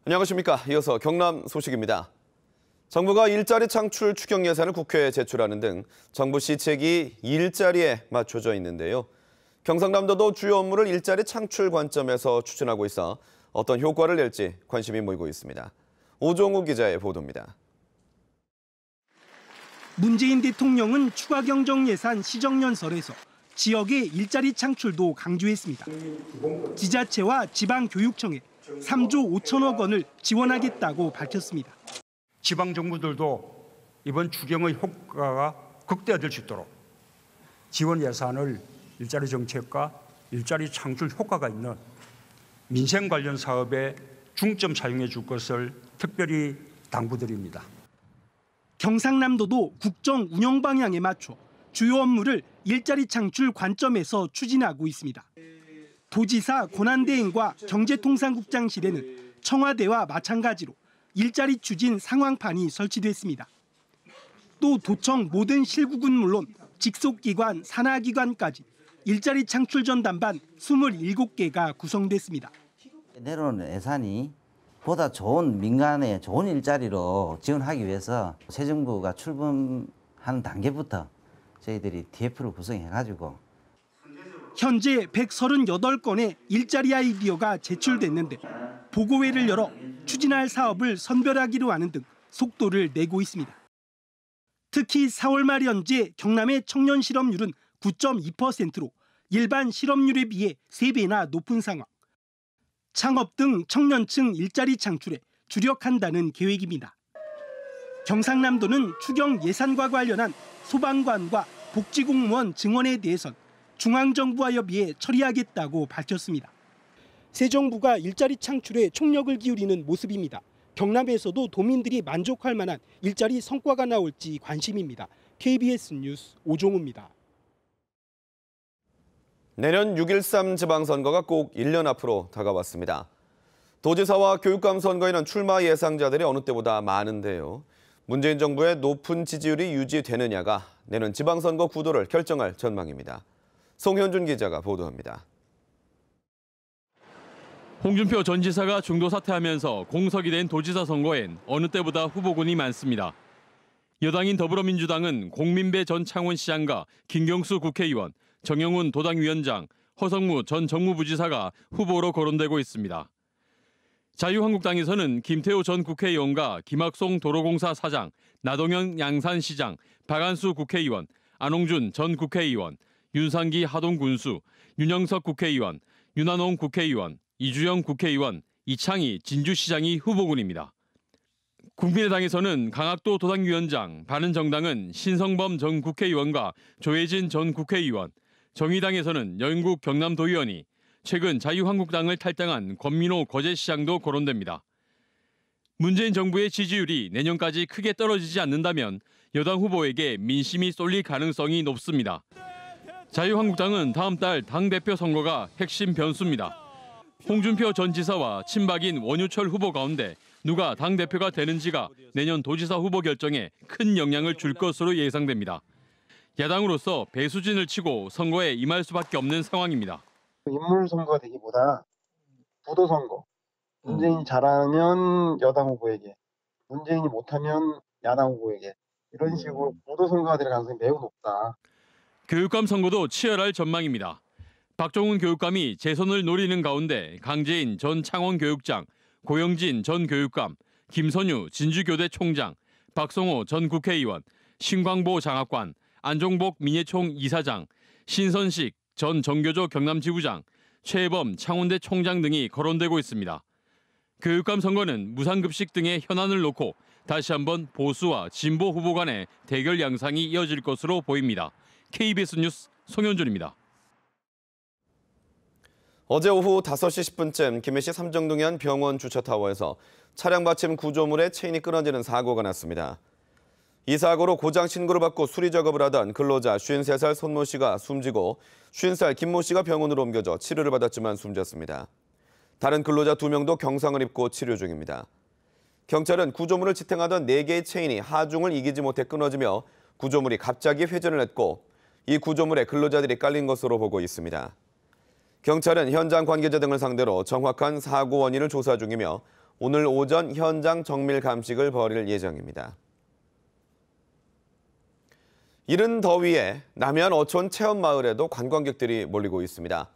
안녕하십니까. 이어서 경남 소식입니다. 정부가 일자리 창출 추경 예산을 국회에 제출하는 등 정부 시책이 일자리에 맞춰져 있는데요. 경상남도도 주요 업무를 일자리 창출 관점에서 추진하고 있어 어떤 효과를 낼지 관심이 모이고 있습니다. 오종우 기자의 보도입니다. 문재인 대통령은 추가 경정 예산 시정연설에서 지역의 일자리 창출도 강조했습니다. 지자체와 지방교육청에 3조 5천억 원을 지원하겠다고 밝혔습니다. 지방정부들도 이번 추경의 효과가 극대화될 수 있도록 지원 예산을 일자리 정책과 일자리 창출 효과가 있는 민생 관련 사업에 중점 사용해 줄 것을 특별히 당부드립니다. 경상남도도 국정 운영 방향에 맞춰 주요 업무를 일자리 창출 관점에서 추진하고 있습니다. 도지사 권한대행과 경제통상국장실에는 청와대와 마찬가지로 일자리 추진 상황판이 설치됐습니다. 또 도청 모든 실국은 물론 직속기관, 산하기관까지 일자리 창출 전담반 27개가 구성됐습니다. 내려오는 예산이 보다 좋은 민간의 좋은 일자리로 지원하기 위해서 새 정부가 출범하는 단계부터 저희들이 TF를 구성해가지고 현재 138건의 일자리 아이디어가 제출됐는데 보고회를 열어 추진할 사업을 선별하기로 하는 등 속도를 내고 있습니다. 특히 4월 말 현재 경남의 청년 실업률은 9.2%로 일반 실업률에 비해 3배나 높은 상황. 창업 등 청년층 일자리 창출에 주력한다는 계획입니다. 경상남도는 추경 예산과 관련한 소방관과 복지공무원 증원에 대해선 중앙정부와 협의해 처리하겠다고 밝혔습니다. 새 정부가 일자리 창출에 총력을 기울이는 모습입니다. 경남에서도 도민들이 만족할 만한 일자리 성과가 나올지 관심입니다. KBS 뉴스 오종우입니다. 내년 6.13 지방선거가 꼭 1년 앞으로 다가왔습니다. 도지사와 교육감 선거에는 출마 예상자들이 어느 때보다 많은데요. 문재인 정부의 높은 지지율이 유지되느냐가 내년 지방선거 구도를 결정할 전망입니다. 송현준 기자가 보도합니다. 홍준표 전 지사가 중도 사퇴하면서 공석이 된 도지사 선거엔 어느 때보다 후보군이 많습니다. 여당인 더불어민주당은 공민배 전 창원시장과 김경수 국회의원, 정영훈 도당위원장, 허성무 전 정무부지사가 후보로 거론되고 있습니다. 자유한국당에서는 김태호 전 국회의원과 김학송 도로공사 사장, 나동현 양산시장, 박안수 국회의원, 안홍준 전 국회의원, 윤상기 하동군수, 윤영석 국회의원, 윤한홍 국회의원, 이주영 국회의원, 이창희 진주시장이 후보군입니다. 국민의당에서는 강학도 도당위원장, 바른정당은 신성범 전 국회의원과 조혜진 전 국회의원, 정의당에서는 영국 경남도의원이, 최근 자유한국당을 탈당한 권민호 거제시장도 거론됩니다. 문재인 정부의 지지율이 내년까지 크게 떨어지지 않는다면 여당 후보에게 민심이 쏠릴 가능성이 높습니다. 자유한국당은 다음 달 당대표 선거가 핵심 변수입니다. 홍준표 전 지사와 친박인 원유철 후보 가운데 누가 당대표가 되는지가 내년 도지사 후보 결정에 큰 영향을 줄 것으로 예상됩니다. 야당으로서 배수진을 치고 선거에 임할 수밖에 없는 상황입니다. 인물 선거가 되기보다 부도 선거. 문재인이 잘하면 여당 후보에게, 문재인이 못하면 야당 후보에게 이런 식으로 부도 선거가 될 가능성이 매우 높다. 교육감 선거도 치열할 전망입니다. 박종훈 교육감이 재선을 노리는 가운데 강재인 전 창원교육장, 고영진 전 교육감, 김선유 진주교대 총장, 박성호 전 국회의원, 신광보 장학관, 안종복 민예총 이사장, 신선식 전 정교조 경남지부장, 최혜범 창원대 총장 등이 거론되고 있습니다. 교육감 선거는 무상급식 등의 현안을 놓고 다시 한번 보수와 진보 후보 간의 대결 양상이 이어질 것으로 보입니다. KBS 뉴스 송현준입니다. 어제 오후 5시 10분쯤 김해시 삼정동현 병원 주차타워에서 차량 받침 구조물에 체인이 끊어지는 사고가 났습니다. 이 사고로 고장 신고를 받고 수리 작업을 하던 근로자 53살 손모 씨가 숨지고 50살 김모 씨가 병원으로 옮겨져 치료를 받았지만 숨졌습니다. 다른 근로자 2명도 경상을 입고 치료 중입니다. 경찰은 구조물을 지탱하던 4개의 체인이 하중을 이기지 못해 끊어지며 구조물이 갑자기 회전을 했고 이 구조물에 근로자들이 깔린 것으로 보고 있습니다. 경찰은 현장 관계자 등을 상대로 정확한 사고 원인을 조사 중이며 오늘 오전 현장 정밀 감식을 벌일 예정입니다. 이른 더위에 남해안 어촌 체험마을에도 관광객들이 몰리고 있습니다.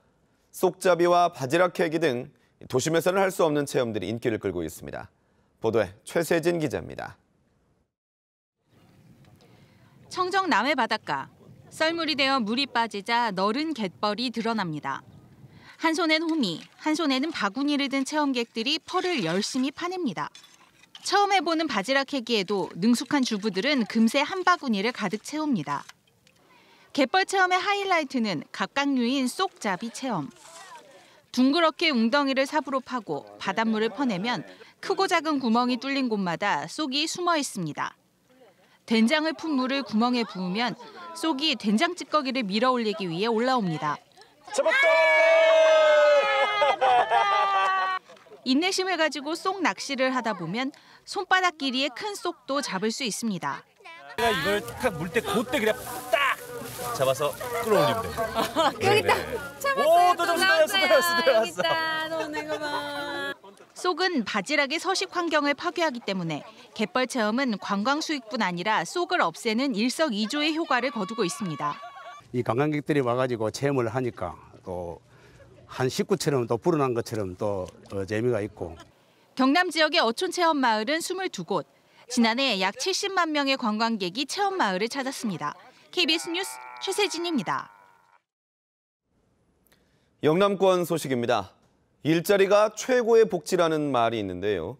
쏙잡이와 바지락 캐기 등 도심에서는 할 수 없는 체험들이 인기를 끌고 있습니다. 보도에 최세진 기자입니다. 청정 남해 바닷가. 썰물이 되어 물이 빠지자 너른 갯벌이 드러납니다. 한 손엔 호미, 한 손에는 바구니를 든 체험객들이 펄을 열심히 파냅니다. 처음 해보는 바지락 캐기에도 능숙한 주부들은 금세 한 바구니를 가득 채웁니다. 갯벌 체험의 하이라이트는 각각류인 쏙잡이 체험. 둥그렇게 웅덩이를 삽으로 파고 바닷물을 퍼내면 크고 작은 구멍이 뚫린 곳마다 쏙이 숨어 있습니다. 된장을 푼 물을 구멍에 부으면 쏙이 된장 찌꺼기를 밀어 올리기 위해 올라옵니다. 인내심을 가지고 쏙 낚시를 하다 보면 손바닥 길이의 큰 쏙도 잡을 수 있습니다. 이걸 딱 물 때 그때 그냥 딱 잡아서 끌어올리면 돼. 여기 있다. 잡았어요. 또 잡았어. 여기 있다. 너네 거 봐. 쏙은 바지락의 서식 환경을 파괴하기 때문에 갯벌 체험은 관광 수익뿐 아니라 쏙을 없애는 일석이조의 효과를 거두고 있습니다. 이 관광객들이 와가지고 체험을 하니까 또 한 식구처럼 또 불어난 것처럼 또 재미가 있고. 경남 지역의 어촌 체험 마을은 22곳. 지난해 약 70만 명의 관광객이 체험 마을을 찾았습니다. KBS 뉴스 최세진입니다. 영남권 소식입니다. 일자리가 최고의 복지라는 말이 있는데요.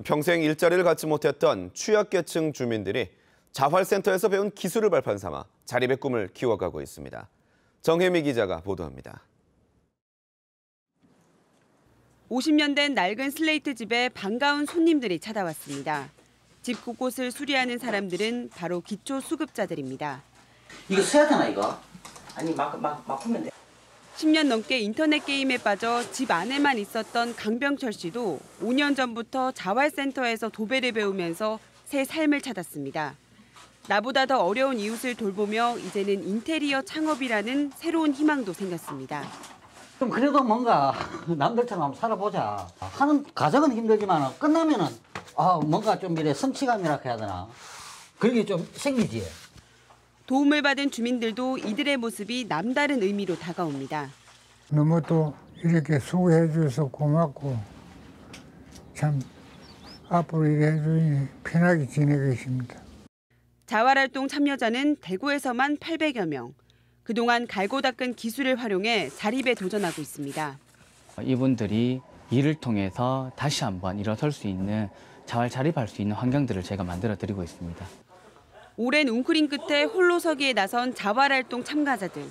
평생 일자리를 갖지 못했던 취약계층 주민들이 자활센터에서 배운 기술을 발판 삼아 자립의 꿈을 키워가고 있습니다. 정혜미 기자가 보도합니다. 50년 된 낡은 슬레이트 집에 반가운 손님들이 찾아왔습니다. 집 곳곳을 수리하는 사람들은 바로 기초 수급자들입니다. 이거 써야 되나 이거? 아니 막 하면 돼. 10년 넘게 인터넷 게임에 빠져 집 안에만 있었던 강병철 씨도 5년 전부터 자활센터에서 도배를 배우면서 새 삶을 찾았습니다. 나보다 더 어려운 이웃을 돌보며 이제는 인테리어 창업이라는 새로운 희망도 생겼습니다. 좀 그래도 뭔가 남들처럼 한번 살아보자. 하는 과정은 힘들지만 끝나면은 뭔가 좀 이래 성취감이라 해야 되나. 그게 좀 생기지. 도움을 받은 주민들도 이들의 모습이 남다른 의미로 다가옵니다. 너무 또 이렇게 수고해 주셔서 고맙고 참 앞으로 일해 주니 편하게 지내고 있습니다. 자활활동 참여자는 대구에서만 800여 명. 그동안 갈고 닦은 기술을 활용해 자립에 도전하고 있습니다. 이분들이 일을 통해서 다시 한번 일어설 수 있는 자활 자립할 수 있는 환경들을 제가 만들어 드리고 있습니다. 오랜 웅크림 끝에 홀로 서기에 나선 자활활동 참가자들.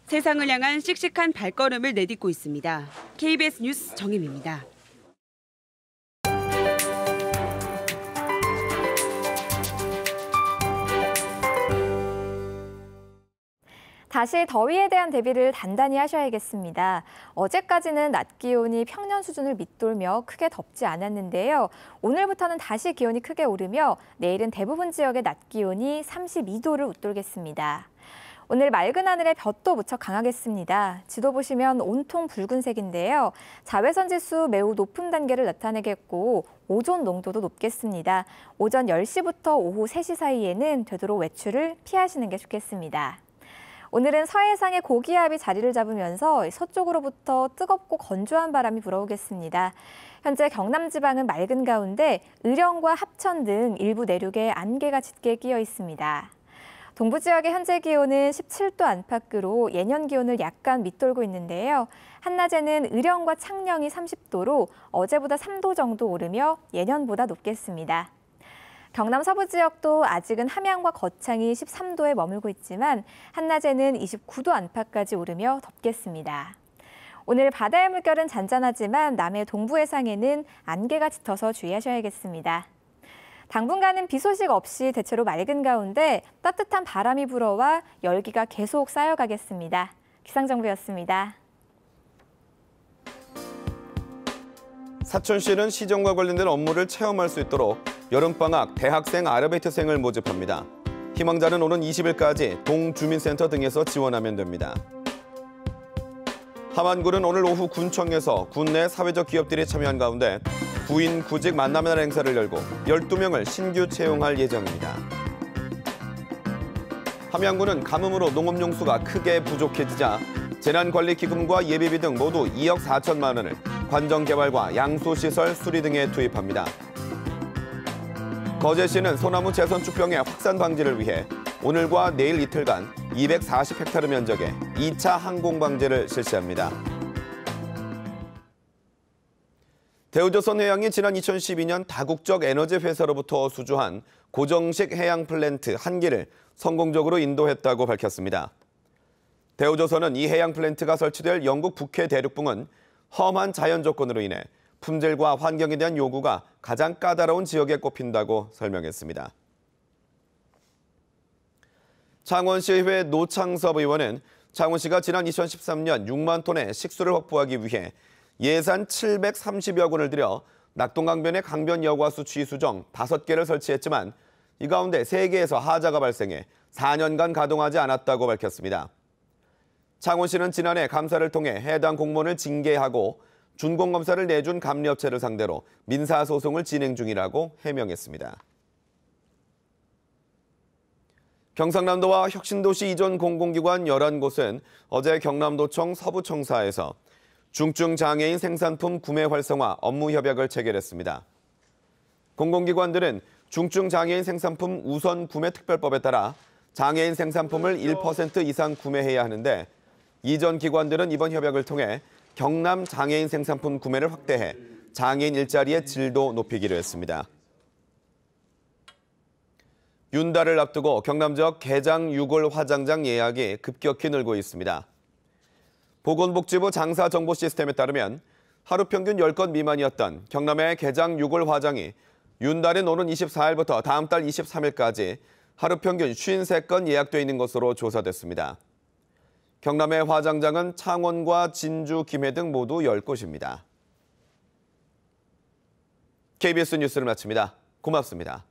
세상을 향한 씩씩한 발걸음을 내딛고 있습니다. KBS 뉴스 정혜미입니다. 다시 더위에 대한 대비를 단단히 하셔야겠습니다. 어제까지는 낮 기온이 평년 수준을 밑돌며 크게 덥지 않았는데요. 오늘부터는 다시 기온이 크게 오르며 내일은 대부분 지역의 낮 기온이 32도를 웃돌겠습니다. 오늘 맑은 하늘에 볕도 무척 강하겠습니다. 지도 보시면 온통 붉은색인데요. 자외선 지수 매우 높은 단계를 나타내겠고 오존 농도도 높겠습니다. 오전 10시부터 오후 3시 사이에는 되도록 외출을 피하시는 게 좋겠습니다. 오늘은 서해상의 고기압이 자리를 잡으면서 서쪽으로부터 뜨겁고 건조한 바람이 불어오겠습니다. 현재 경남 지방은 맑은 가운데 의령과 합천 등 일부 내륙에 안개가 짙게 끼어 있습니다. 동부 지역의 현재 기온은 17도 안팎으로 예년 기온을 약간 밑돌고 있는데요. 한낮에는 의령과 창녕이 30도로 어제보다 3도 정도 오르며 예년보다 높겠습니다. 경남 서부 지역도 아직은 함양과 거창이 13도에 머물고 있지만 한낮에는 29도 안팎까지 오르며 덥겠습니다. 오늘 바다의 물결은 잔잔하지만 남해 동부 해상에는 안개가 짙어서 주의하셔야겠습니다. 당분간은 비 소식 없이 대체로 맑은 가운데 따뜻한 바람이 불어와 열기가 계속 쌓여가겠습니다. 기상정보였습니다. 사천시는 시정과 관련된 업무를 체험할 수 있도록 여름방학 대학생 아르바이트생을 모집합니다. 희망자는 오는 20일까지 동주민센터 등에서 지원하면 됩니다. 함안군은 오늘 오후 군청에서 군 내 사회적 기업들이 참여한 가운데 구인 구직 만남의 날 행사를 열고 12명을 신규 채용할 예정입니다. 함양군은 가뭄으로 농업용수가 크게 부족해지자 재난관리기금과 예비비 등 모두 2억 4천만 원을 관정개발과 양수시설 수리 등에 투입합니다. 거제시는 소나무 재선축병의 확산 방지를 위해 오늘과 내일 이틀간 240헥타르 면적의 2차 항공방제를 실시합니다. 대우조선해양이 지난 2012년 다국적 에너지 회사로부터 수주한 고정식 해양 플랜트 1기를 성공적으로 인도했다고 밝혔습니다. 대우조선은 이 해양 플랜트가 설치될 영국 북해 대륙붕은 험한 자연 조건으로 인해 품질과 환경에 대한 요구가 가장 까다로운 지역에 꼽힌다고 설명했습니다. 창원시의회 노창섭 의원은 창원시가 지난 2013년 6만 톤의 식수를 확보하기 위해 예산 730여 원을 들여 낙동강변의 강변 여과수 취수정 5개를 설치했지만 이 가운데 3개에서 하자가 발생해 4년간 가동하지 않았다고 밝혔습니다. 창원시는 지난해 감사를 통해 해당 공무원을 징계하고 준공검사를 내준 감리업체를 상대로 민사소송을 진행 중이라고 해명했습니다. 경상남도와 혁신도시 이전 공공기관 11곳은 어제 경남도청 서부청사에서 중증장애인 생산품 구매 활성화 업무 협약을 체결했습니다. 공공기관들은 중증장애인 생산품 우선 구매 특별법에 따라 장애인 생산품을 1% 이상 구매해야 하는데 이전 기관들은 이번 협약을 통해 경남 장애인 생산품 구매를 확대해 장애인 일자리의 질도 높이기로 했습니다. 윤달을 앞두고 경남 지역 개장 유골 화장장 예약이 급격히 늘고 있습니다. 보건복지부 장사정보 시스템에 따르면 하루 평균 10건 미만이었던 경남의 개장 유골 화장이 윤달인 오는 24일부터 다음 달 23일까지 하루 평균 53건 예약돼 있는 것으로 조사됐습니다. 경남의 화장장은 창원과 진주, 김해 등 모두 10곳입니다. KBS 뉴스를 마칩니다. 고맙습니다.